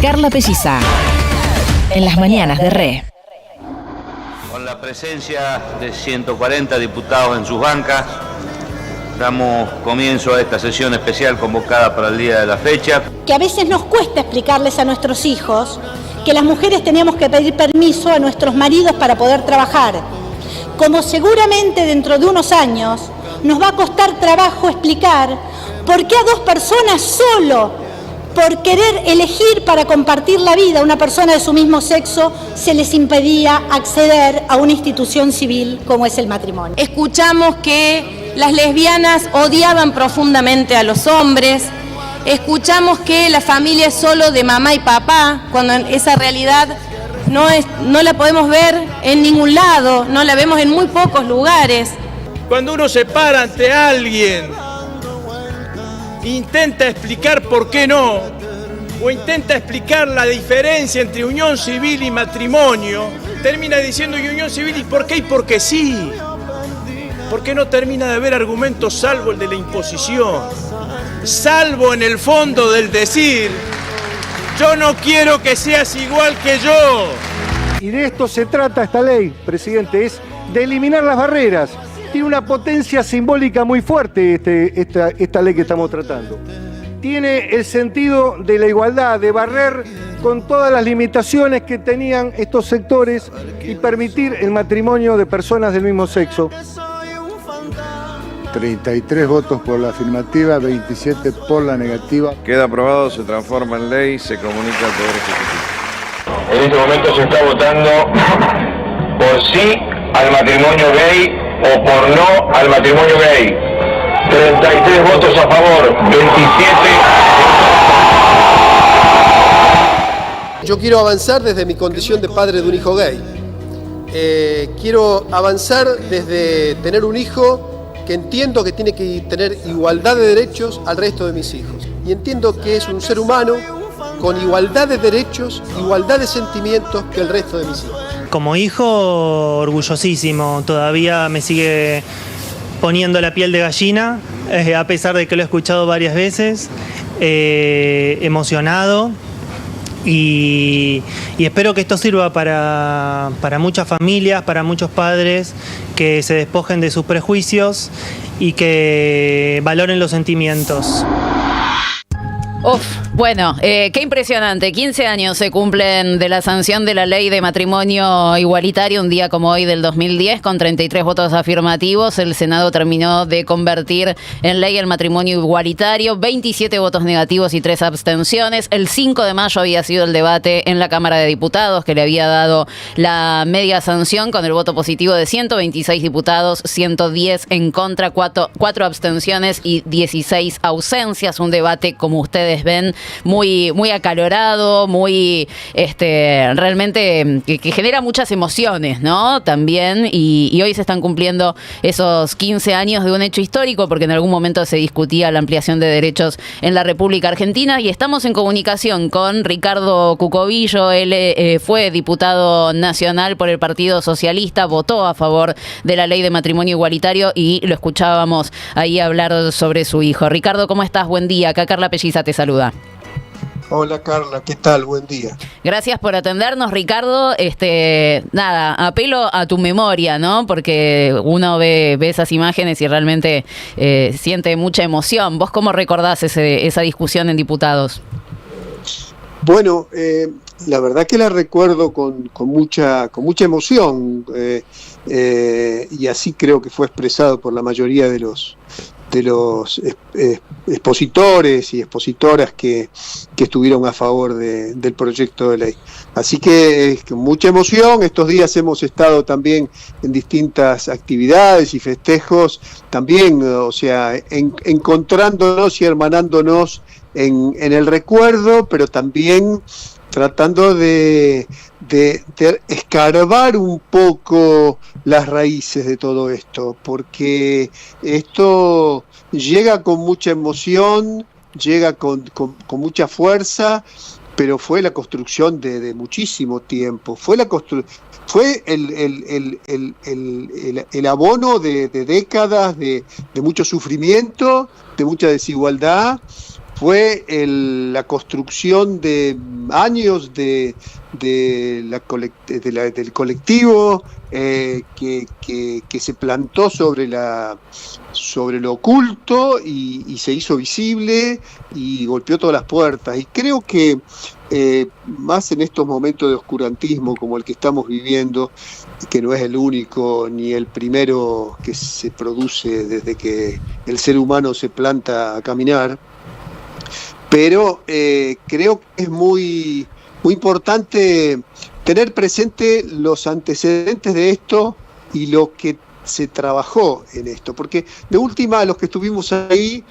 Carla Pelliza, en las mañanas de Re. Con la presencia de 140 diputados en sus bancas, damos comienzo a esta sesión especial convocada para el día de la fecha. Que a veces nos cuesta explicarles a nuestros hijos que las mujeres teníamos que pedir permiso a nuestros maridos para poder trabajar. Como seguramente dentro de unos años nos va a costar trabajo explicar por qué a dos personas solo, por querer elegir para compartir la vida, una persona de su mismo sexo, se les impedía acceder a una institución civil como es el matrimonio. Escuchamos que las lesbianas odiaban profundamente a los hombres, escuchamos que la familia es solo de mamá y papá, cuando esa realidad no la podemos ver en ningún lado, no la vemos en muy pocos lugares. Cuando uno se para ante alguien, intenta explicar por qué no, o intenta explicar la diferencia entre unión civil y matrimonio, termina diciendo unión civil y por qué sí. Porque no termina de haber argumentos salvo el de la imposición, salvo en el fondo del decir, yo no quiero que seas igual que yo. Y de esto se trata esta ley, presidente, es de eliminar las barreras. Tiene una potencia simbólica muy fuerte esta ley que estamos tratando. Tiene el sentido de la igualdad, de barrer con todas las limitaciones que tenían estos sectores y permitir el matrimonio de personas del mismo sexo. 33 votos por la afirmativa, 27 por la negativa. Queda aprobado, se transforma en ley, se comunica al Poder Ejecutivo. En este momento se está votando por sí al matrimonio gay o por no al matrimonio gay. 33 votos a favor, 27. Yo quiero avanzar desde mi condición de padre de un hijo gay. Quiero avanzar desde tener un hijo que entiendo que tiene que tener igualdad de derechos al resto de mis hijos. Y entiendo que es un ser humano con igualdad de derechos, igualdad de sentimientos que el resto de mis hijos. Como hijo, orgullosísimo. Todavía me sigue poniendo la piel de gallina, a pesar de que lo he escuchado varias veces, emocionado. Y espero que esto sirva para muchas familias, para muchos padres que se despojen de sus prejuicios y que valoren los sentimientos. Bueno, qué impresionante. 15 años se cumplen de la sanción de la ley de matrimonio igualitario, un día como hoy del 2010, con 33 votos afirmativos. El Senado terminó de convertir en ley el matrimonio igualitario, 27 votos negativos y 3 abstenciones. El 5 de mayo había sido el debate en la Cámara de Diputados, que le había dado la media sanción con el voto positivo de 126 diputados, 110 en contra, 4 abstenciones y 16 ausencias. Un debate, como ustedes ven, muy acalorado, muy realmente que genera muchas emociones, ¿no? También, y hoy se están cumpliendo esos 15 años de un hecho histórico, porque en algún momento se discutía la ampliación de derechos en la República Argentina, y estamos en comunicación con Ricardo Cucovillo. Él fue diputado nacional por el Partido Socialista, votó a favor de la ley de matrimonio igualitario y lo escuchábamos ahí hablar sobre su hijo. Ricardo, ¿cómo estás? Buen día. Acá Carla Pelliza te saluda. Hola Carla, ¿qué tal? Buen día. Gracias por atendernos, Ricardo. Apelo a tu memoria, ¿no? Porque uno ve esas imágenes y realmente siente mucha emoción. ¿Vos cómo recordás esa discusión en diputados? Bueno, la verdad que la recuerdo con mucha emoción y así creo que fue expresado por la mayoría de los expositores y expositoras que estuvieron a favor del proyecto de ley. Así que con mucha emoción. Estos días hemos estado también en distintas actividades y festejos, también, encontrándonos y hermanándonos en el recuerdo, pero también tratando de escarbar un poco las raíces de todo esto, porque esto llega con mucha emoción, llega con mucha fuerza, pero fue la construcción de muchísimo tiempo, fue el abono de décadas de mucho sufrimiento, de mucha desigualdad. fue la construcción de años del colectivo que se plantó sobre lo oculto y se hizo visible y golpeó todas las puertas. Y creo que más en estos momentos de oscurantismo como el que estamos viviendo, que no es el único ni el primero que se produce desde que el ser humano se planta a caminar, pero creo que es muy, muy importante tener presente los antecedentes de esto y lo que se trabajó en esto, porque de última los que estuvimos ahí,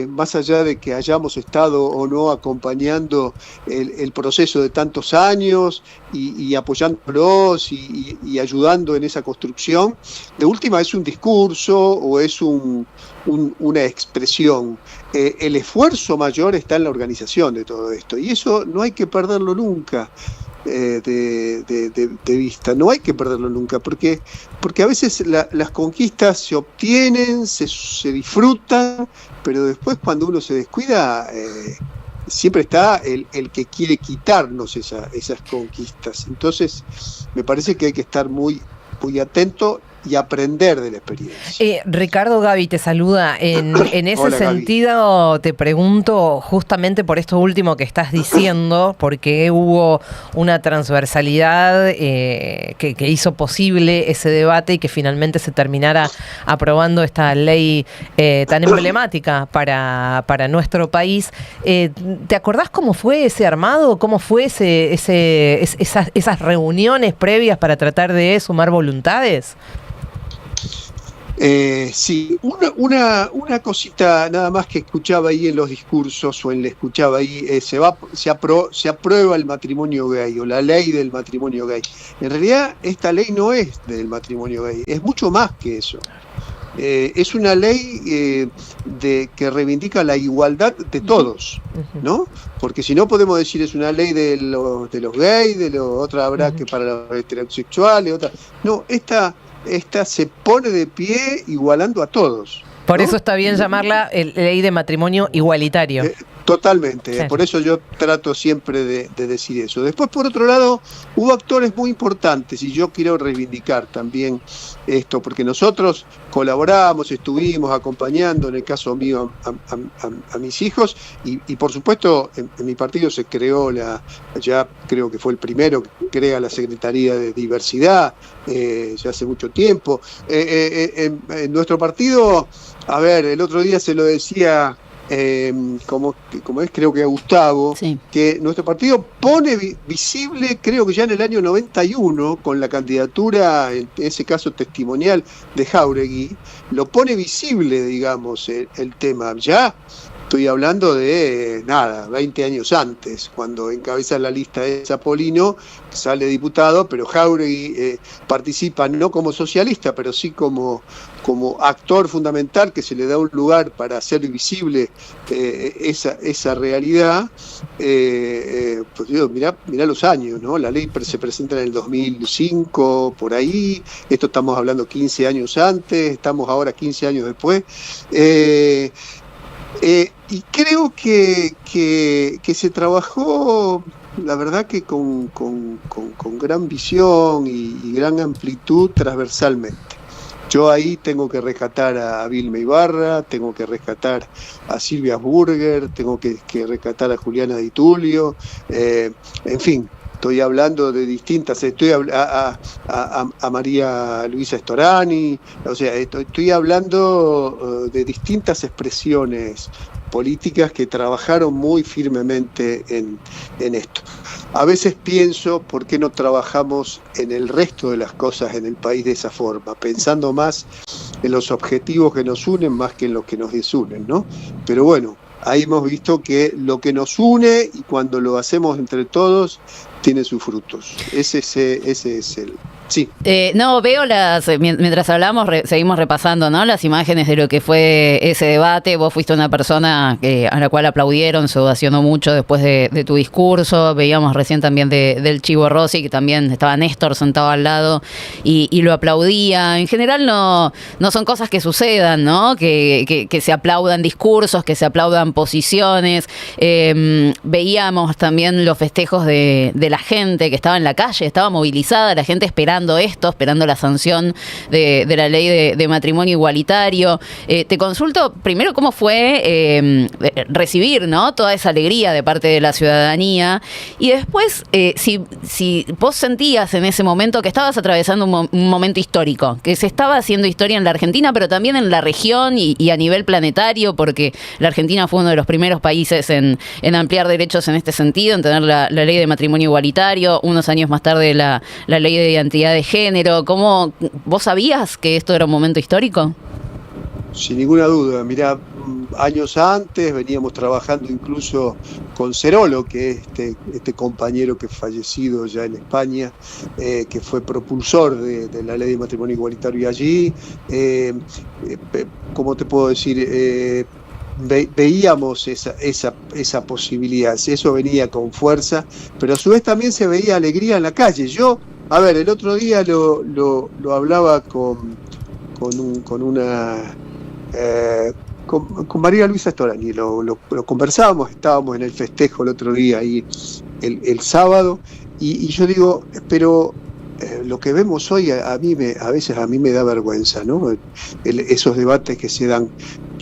más allá de que hayamos estado o no acompañando el proceso de tantos años y apoyándolos y ayudando en esa construcción, de última es un discurso o es una expresión. El esfuerzo mayor está en la organización de todo esto y eso no hay que perderlo nunca. De vista, no hay que perderlo nunca, porque a veces las conquistas se obtienen, se disfrutan, pero después cuando uno se descuida, siempre está el que quiere quitarnos esas conquistas. Entonces me parece que hay que estar muy, muy atento y aprender de la experiencia. Ricardo, Gaby te saluda. En ese Hola, sentido, Gaby. te pregunto justamente por esto último que estás diciendo, porque hubo una transversalidad que hizo posible ese debate y que finalmente se terminara aprobando esta ley tan emblemática para nuestro país. ¿Te acordás cómo fue ese armado? ¿Cómo fue esas reuniones previas para tratar de sumar voluntades? Sí, una cosita nada más que escuchaba ahí en los discursos escuchaba ahí, se aprueba el matrimonio gay o la ley del matrimonio gay. En realidad esta ley no es del matrimonio gay, es mucho más que eso. Es una ley que reivindica la igualdad de todos, ¿no? Porque si no podemos decir es una ley de los gays, otra habrá que para los heterosexuales, otra. No, esta se pone de pie igualando a todos. Por ¿no? eso está bien llamarla ley de matrimonio igualitario. Totalmente, Sí. Por eso yo trato siempre de decir eso. Después, por otro lado, hubo actores muy importantes y yo quiero reivindicar también esto, porque nosotros colaboramos, estuvimos acompañando, en el caso mío, a mis hijos y por supuesto en mi partido se creó ya creo que fue el primero que crea la Secretaría de Diversidad, ya hace mucho tiempo. En nuestro partido, a ver, el otro día se lo decía como es creo que a Gustavo, Sí. que nuestro partido pone visible, creo que ya en el año 91, con la candidatura, en ese caso testimonial de Jáuregui, lo pone visible, digamos, el tema. Ya estoy hablando de 20 años antes, cuando encabeza la lista es Apolino, sale diputado, pero Jáuregui participa no como socialista, pero sí como actor fundamental, que se le da un lugar para hacer visible esa realidad. Pues digo, mirá los años, ¿no? La ley se presenta en el 2005, por ahí, esto estamos hablando 15 años antes, estamos ahora 15 años después. Y creo que se trabajó, la verdad que con gran visión y gran amplitud transversalmente. Yo ahí tengo que rescatar a Vilma Ibarra, tengo que rescatar a Silvia Burger, tengo que rescatar a Juliana Di Tulio, en fin. Estoy hablando de distintas, a María Luisa Storani, o sea, estoy hablando de distintas expresiones políticas que trabajaron muy firmemente en esto. A veces pienso, ¿por qué no trabajamos en el resto de las cosas en el país de esa forma? Pensando más en los objetivos que nos unen más que en los que nos desunen, ¿no? Pero bueno, ahí hemos visto que lo que nos une y cuando lo hacemos entre todos tiene sus frutos. Ese es el Sí. No, veo mientras hablamos, seguimos repasando, ¿no? Las imágenes de lo que fue ese debate. Vos fuiste una persona a la cual aplaudieron, se ovacionó mucho después de tu discurso. Veíamos recién también del Chivo Rossi, que también estaba Néstor sentado al lado y lo aplaudía. En general no son cosas que sucedan, ¿no? Que se aplaudan discursos, que se aplaudan posiciones. Veíamos también los festejos de la gente que estaba en la calle, estaba movilizada, la gente esperando la sanción de la ley de matrimonio igualitario. Te consulto primero cómo fue recibir, ¿no?, toda esa alegría de parte de la ciudadanía, y después si vos sentías en ese momento que estabas atravesando un momento histórico, que se estaba haciendo historia en la Argentina, pero también en la región y a nivel planetario, porque la Argentina fue uno de los primeros países en ampliar derechos en este sentido, en tener la ley de matrimonio igualitario, unos años más tarde la ley de identidad de género. ¿Cómo vos sabías que esto era un momento histórico? Sin ninguna duda. Mirá, años antes veníamos trabajando incluso con Cerolo, que es este compañero que fallecido ya en España, que fue propulsor de la ley de matrimonio igualitario allí. ¿Cómo te puedo decir? Veíamos esa posibilidad, eso venía con fuerza, pero a su vez también se veía alegría en la calle. El otro día lo hablaba con María Luisa Storani, lo conversábamos, estábamos en el festejo el otro día, ahí el sábado, y yo digo, pero lo que vemos hoy a veces a mí me da vergüenza, ¿no? Esos debates que se dan.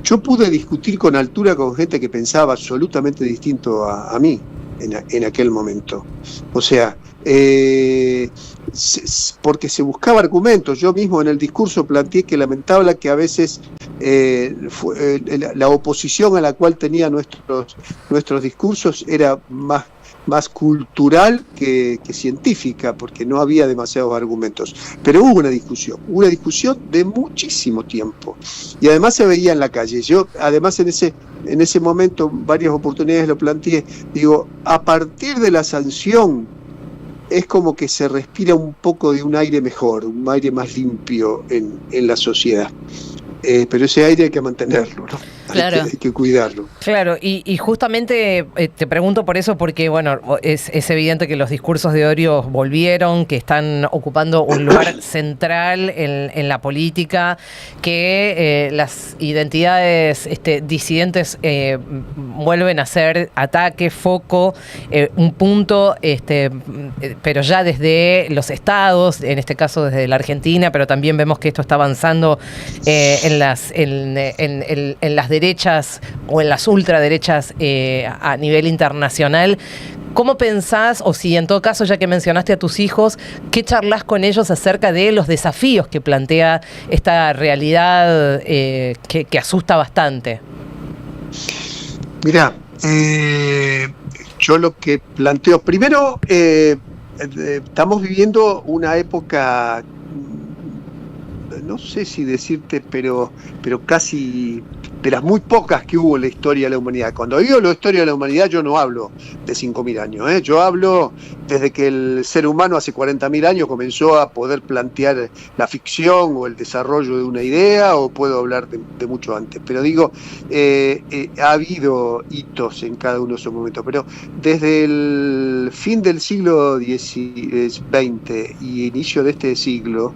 Yo pude discutir con altura con gente que pensaba absolutamente distinto a mí en aquel momento. O sea, porque se buscaba argumentos. Yo mismo en el discurso planteé que lamentable que a veces la oposición a la cual tenían nuestros discursos era más cultural que científica, porque no había demasiados argumentos. Pero hubo una discusión de muchísimo tiempo, y además se veía en la calle. Yo además en ese momento, varias oportunidades lo planteé, digo, a partir de la sanción es como que se respira un poco de un aire mejor, un aire más limpio en la sociedad. Pero ese aire hay que mantenerlo, ¿no? Claro. Hay que cuidarlo. Claro, y justamente te pregunto por eso, porque bueno, es evidente que los discursos de odio volvieron, que están ocupando un lugar central en la política, que las identidades disidentes vuelven a ser ataque, foco, un punto, pero ya desde los estados, en este caso desde la Argentina, pero también vemos que esto está avanzando en las derechas o en las ultraderechas a nivel internacional. ¿Cómo pensás, o si en todo caso, ya que mencionaste a tus hijos, qué charlas con ellos acerca de los desafíos que plantea esta realidad que asusta bastante? Mirá, yo lo que planteo, primero, estamos viviendo una época, no sé si decirte, pero casi de las muy pocas que hubo en la historia de la humanidad. Cuando digo la historia de la humanidad, yo no hablo de 5.000 años, yo hablo desde que el ser humano hace 40.000 años comenzó a poder plantear la ficción o el desarrollo de una idea, o puedo hablar de mucho antes. Pero digo, ha habido hitos en cada uno de esos momentos, pero desde el fin del siglo XX y inicio de este siglo,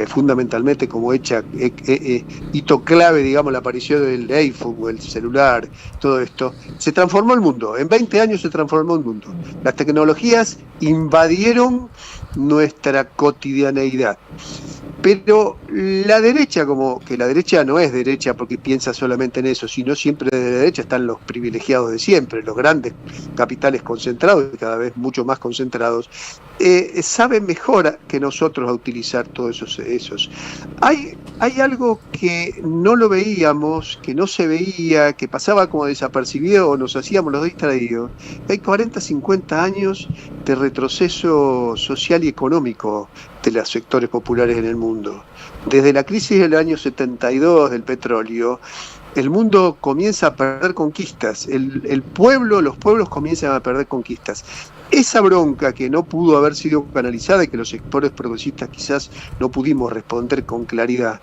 fundamentalmente como hito clave, digamos, la aparición del iPhone o el celular, todo esto, se transformó el mundo. En 20 años se transformó el mundo. Las tecnologías invadieron nuestra cotidianeidad. Pero la derecha, como que la derecha no es derecha porque piensa solamente en eso, sino siempre de la derecha están los privilegiados de siempre, los grandes capitales concentrados, y cada vez mucho más concentrados, saben mejor que nosotros a utilizar todos esos. Hay algo que no lo veíamos, que no se veía, que pasaba como desapercibido o nos hacíamos los distraídos. Hay 40, 50 años de retroceso social y económico de los sectores populares en el mundo. Desde la crisis del año 72 del petróleo, el mundo comienza a perder conquistas, los pueblos comienzan a perder conquistas. Esa bronca que no pudo haber sido canalizada y que los sectores progresistas quizás no pudimos responder con claridad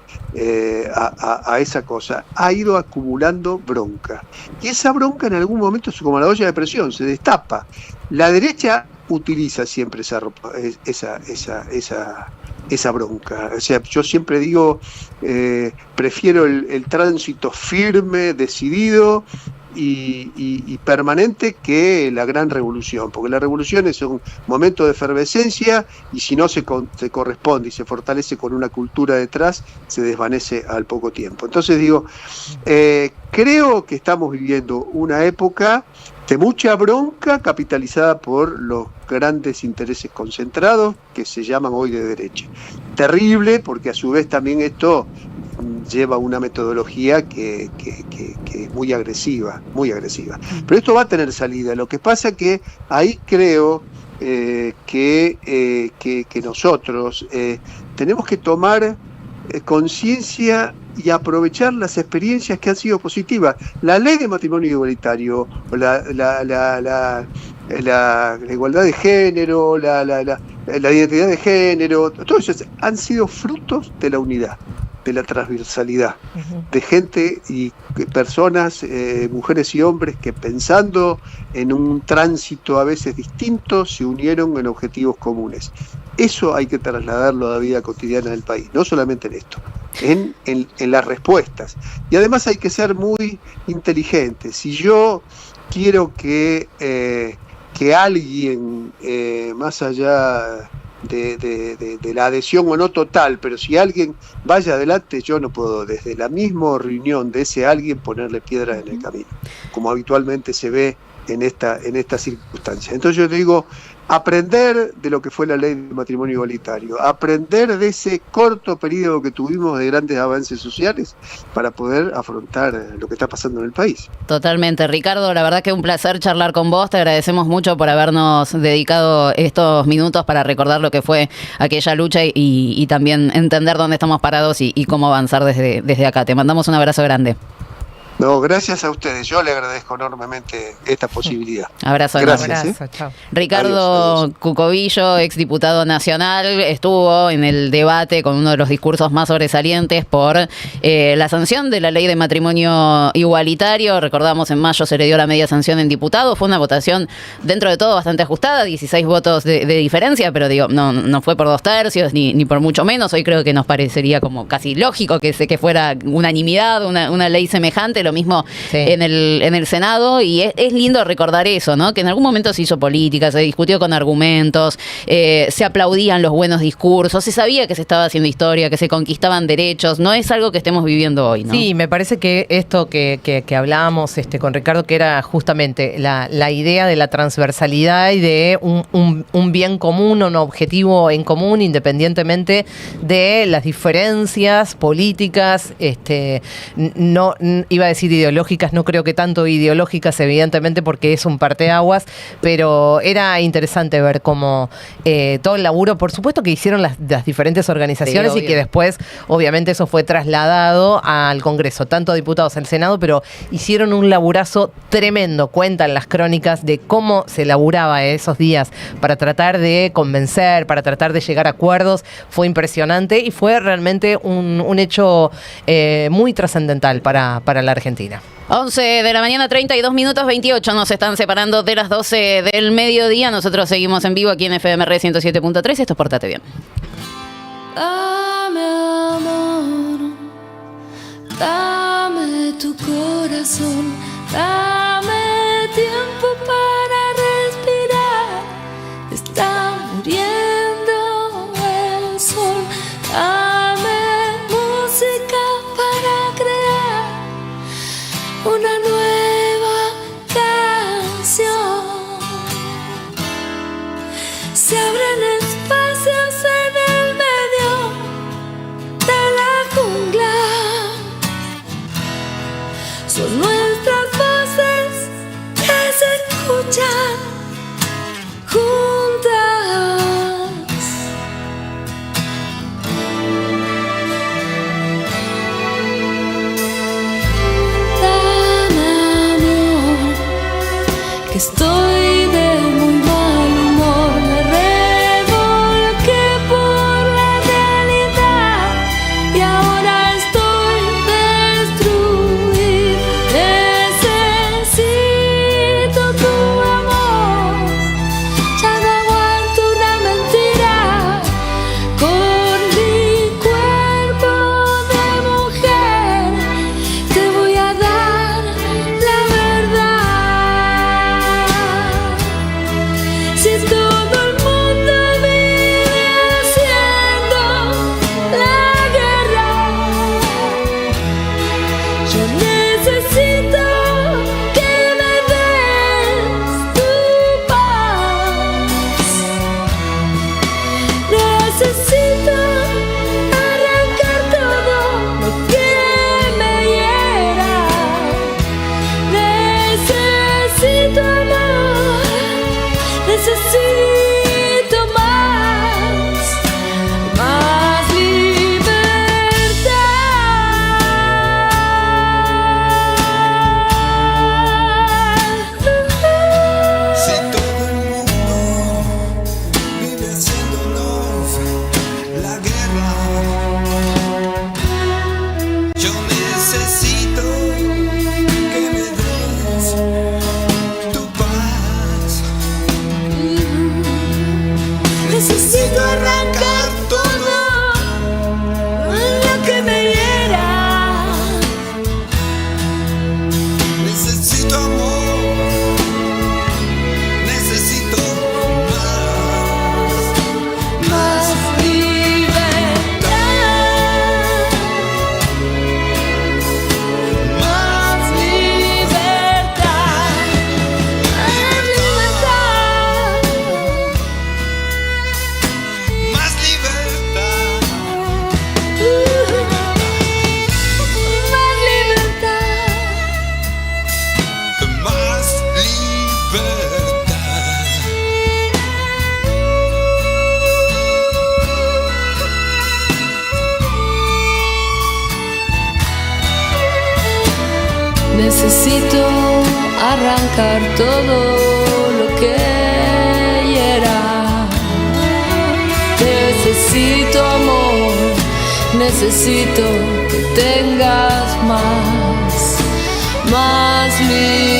a esa cosa, ha ido acumulando bronca. Y esa bronca en algún momento es como la olla de presión, se destapa. La derecha utiliza siempre esa bronca. O sea, yo siempre digo, prefiero el tránsito firme, decidido y permanente que la gran revolución, porque la revolución es un momento de efervescencia y si no se corresponde y se fortalece con una cultura detrás, se desvanece al poco tiempo. Entonces digo, creo que estamos viviendo una época de mucha bronca capitalizada por los grandes intereses concentrados que se llaman hoy de derecha. Terrible, porque a su vez también esto lleva una metodología que es muy agresiva, muy agresiva. Pero esto va a tener salida. Lo que pasa que ahí creo que nosotros tenemos que tomar conciencia y aprovechar las experiencias que han sido positivas. La ley de matrimonio igualitario, la igualdad de género, la identidad de género, todos esos han sido frutos de la unidad, de la transversalidad, de gente y personas, mujeres y hombres que pensando en un tránsito a veces distinto se unieron en objetivos comunes. Eso hay que trasladarlo a la vida cotidiana del país, no solamente en esto, en las respuestas. Y además hay que ser muy inteligente. Si yo quiero que alguien, más allá de la adhesión o no total, pero si alguien vaya adelante, yo no puedo desde la misma reunión de ese alguien ponerle piedras en el camino, como habitualmente se ve en esta circunstancia. Entonces yo te digo, aprender de lo que fue la ley de matrimonio igualitario, aprender de ese corto periodo que tuvimos de grandes avances sociales para poder afrontar lo que está pasando en el país. Totalmente, Ricardo, la verdad que un placer charlar con vos, te agradecemos mucho por habernos dedicado estos minutos para recordar lo que fue aquella lucha y también entender dónde estamos parados y cómo avanzar desde acá. Te mandamos un abrazo grande. No, gracias a ustedes. Yo le agradezco enormemente esta posibilidad. Abrazo. Gracias. Abrazo, chao. Ricardo Cucovillo, exdiputado nacional, estuvo en el debate con uno de los discursos más sobresalientes por la sanción de la ley de matrimonio igualitario. Recordamos, en mayo se le dio la media sanción en diputados. Fue una votación dentro de todo bastante ajustada, 16 votos de diferencia, pero digo, no fue por 2/3 ni por mucho menos. Hoy creo que nos parecería como casi lógico que fuera unanimidad, una ley semejante. Lo mismo en el Senado, y es lindo recordar eso, ¿no? Que en algún momento se hizo política, se discutió con argumentos, se aplaudían los buenos discursos, se sabía que se estaba haciendo historia, que se conquistaban derechos. No es algo que estemos viviendo hoy, ¿no? Sí, me parece que esto que hablábamos con Ricardo, que era justamente la idea de la transversalidad y de un bien común, un objetivo en común, independientemente de las diferencias políticas, no iba a decir ideológicas, no creo que tanto ideológicas, evidentemente, porque es un parteaguas, pero era interesante ver cómo todo el laburo, por supuesto que hicieron las diferentes organizaciones, sí, y que después, obviamente, eso fue trasladado al Congreso, tanto diputados al Senado, pero hicieron un laburazo tremendo. Cuentan las crónicas de cómo se laburaba esos días para tratar de convencer, para tratar de llegar a acuerdos. Fue impresionante y fue realmente un hecho muy trascendental para la Argentina. 11 de la mañana, 32 minutos 28, nos están separando de las 12 del mediodía. Nosotros seguimos en vivo aquí en FMR 107.3. Esto es Pórtate Bien. Dame amor, dame tu corazón, dame tiempo para respirar. Está muriendo el sol, dame música para crear una nueva canción. Se abren espacios en el medio de la jungla. Son nuestras voces que se escuchan juntas. que estoy de muy mal humor. Me revolqué por la realidad y ahora estoy destruida. Necesito tu amor, ya no aguanto una mentira. Con mi cuerpo de mujer te voy a dar la verdad. Si todo el mundo vive haciendo la guerra, yo necesito que me des tu paz. Necesito arrancar todo lo que me hiera. Necesito amor, necesito más libertad. Si todo el mundo vive haciendo la guerra, yo necesito que me des tu paz. Necesito arrancar todo lo que me hiera. Necesito amor, necesito más libertad, más libertad, más libertad. más libertad. Más libertad. Necesito arrancar todo lo que hiera. Necesito amor, necesito que tengas más libertad.